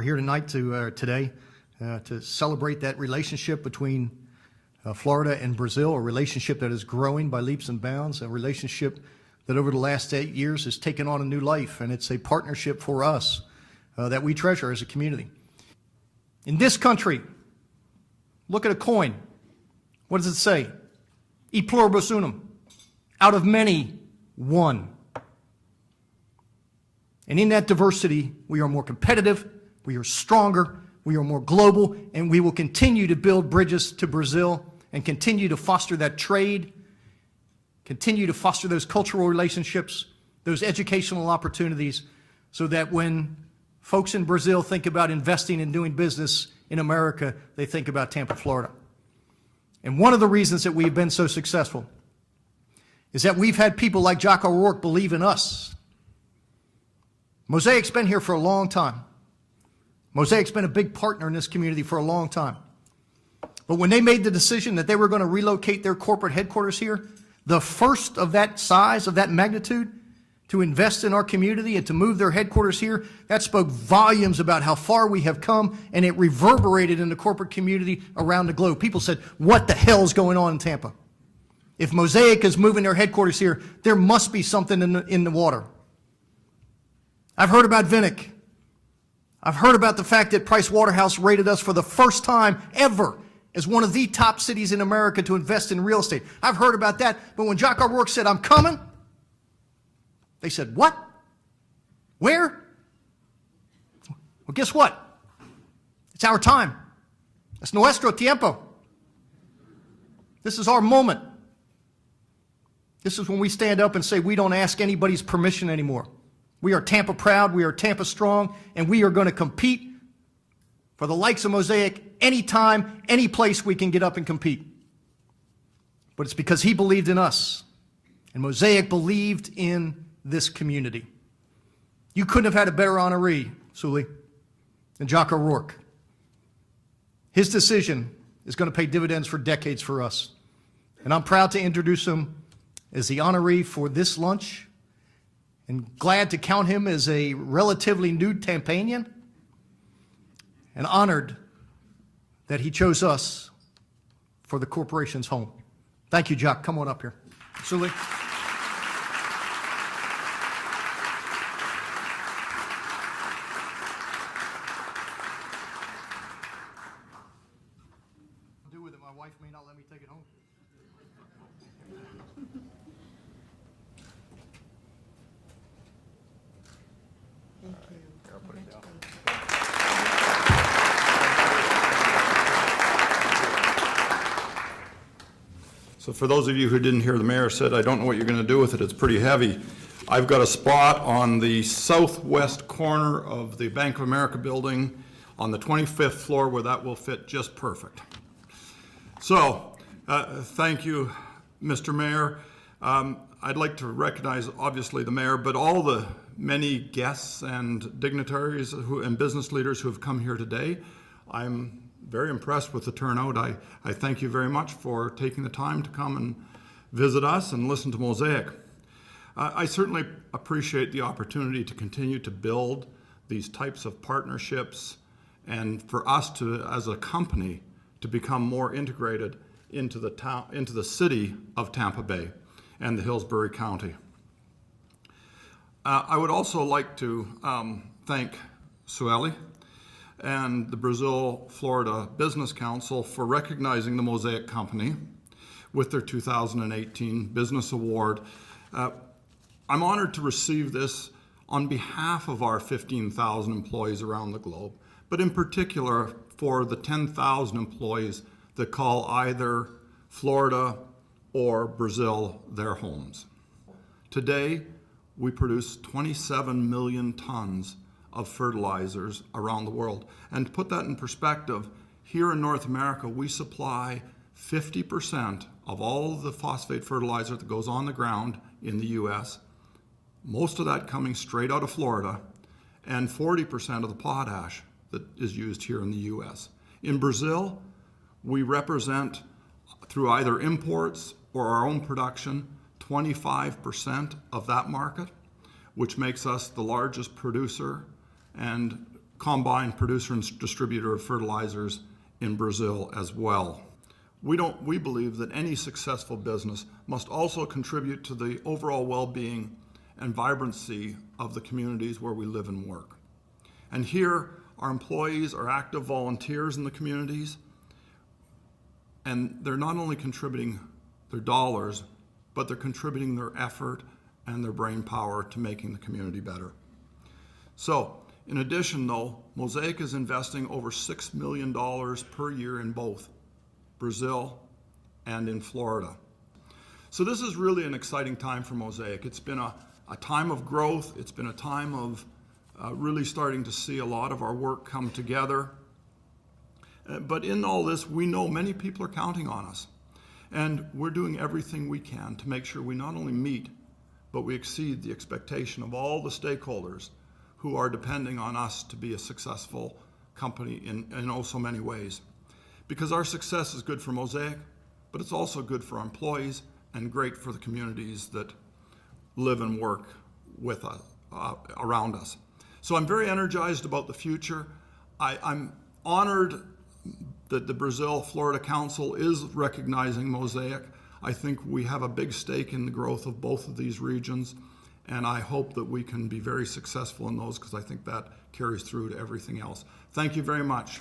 here tonight today to celebrate that relationship between Florida and Brazil, a relationship that is growing by leaps and bounds, a relationship that over the last 8 years has taken on a new life, and it's a partnership for us that we treasure as a community. In this country, look at a coin. What does it say? E pluribus unum. Out of many, one. And in that diversity, we are more competitive, we are stronger, we are more global, and we will continue to build bridges to Brazil and continue to foster that trade, continue to foster those cultural relationships, those educational opportunities, so that when folks in Brazil think about investing and doing business in America, they think about Tampa, Florida. And one of the reasons that we've been so successful is that we've had people like Jock O'Rourke believe in us. Mosaic's been here for a long time. Mosaic's been a big partner in this community for a long time. But when they made the decision that they were going to relocate their corporate headquarters here, the first of that size, of that magnitude, to invest in our community and to move their headquarters here, that spoke volumes about how far we have come, and it reverberated in the corporate community around the globe. People said, what the hell is going on in Tampa? If Mosaic is moving their headquarters here, there must be something in the water. I've heard about Vinnick. I've heard about the fact that Price Waterhouse rated us for the first time ever as one of the top cities in America to invest in real estate. I've heard about that, but when Jock O'Rourke said, I'm coming, they said, what? Where? Well, guess what? It's our time. Es nuestro tiempo. This is our moment. This is when we stand up and say we don't ask anybody's permission anymore. We are Tampa proud, we are Tampa strong, and we are going to compete for the likes of Mosaic anytime, any place we can get up and compete. But it's because he believed in us, and Mosaic believed in this community. You couldn't have had a better honoree, Sully, than Jock O'Rourke. His decision is going to pay dividends for decades for us. And I'm proud to introduce him as the honoree for this lunch, and glad to count him as a relatively new Tampanian, and honored that he chose us for the corporation's home. Thank you, Jock. Come on up here. Sully. Do with it. My wife may not let me take it home. Thank you. So for those of you who didn't hear, the mayor said, I don't know what you're going to do with it. It's pretty heavy. I've got a spot on the southwest corner of the Bank of America building on the 25th floor where that will fit just perfect. So thank you, Mr. Mayor. I'd like to recognize, obviously, the mayor, but all the many guests and dignitaries and business leaders who have come here today. I'm very impressed with the turnout. I thank you very much for taking the time to come and visit us and listen to Mosaic. I certainly appreciate the opportunity to continue to build these types of partnerships and for us to, as a company, to become more integrated into the city of Tampa Bay and the Hillsborough County. I would also like to thank Sueli and the Brazil-Florida Business Council for recognizing the Mosaic Company with their 2018 Business Award. I'm honored to receive this on behalf of our 15,000 employees around the globe, but in particular for the 10,000 employees that call either Florida or Brazil their homes. Today, we produce 27 million tons of fertilizers around the world. And to put that in perspective, here in North America, we supply 50% of all the phosphate fertilizer that goes on the ground in the US, most of that coming straight out of Florida, and 40% of the potash that is used here in the US. In Brazil, we represent, through either imports or our own production, 25% of that market, which makes us the largest producer and combine producer and distributor of fertilizers in Brazil as well. We believe that any successful business must also contribute to the overall well-being and vibrancy of the communities where we live and work. And here, our employees are active volunteers in the communities, and they're not only contributing their dollars, but they're contributing their effort and their brain power to making the community better. So, in addition though, Mosaic is investing over $6 million per year in both Brazil and in Florida. So this is really an exciting time for Mosaic. It's been a time of growth. It's been a time of really starting to see a lot of our work come together. But in all this, we know many people are counting on us. And we're doing everything we can to make sure we not only meet, but we exceed the expectation of all the stakeholders who are depending on us to be a successful company in oh so many ways. Because our success is good for Mosaic, but it's also good for our employees and great for the communities that live and work with us, around us. So I'm very energized about the future. I'm honored that the Brazil-Florida Council is recognizing Mosaic. I think we have a big stake in the growth of both of these regions, and I hope that we can be very successful in those because I think that carries through to everything else. Thank you very much.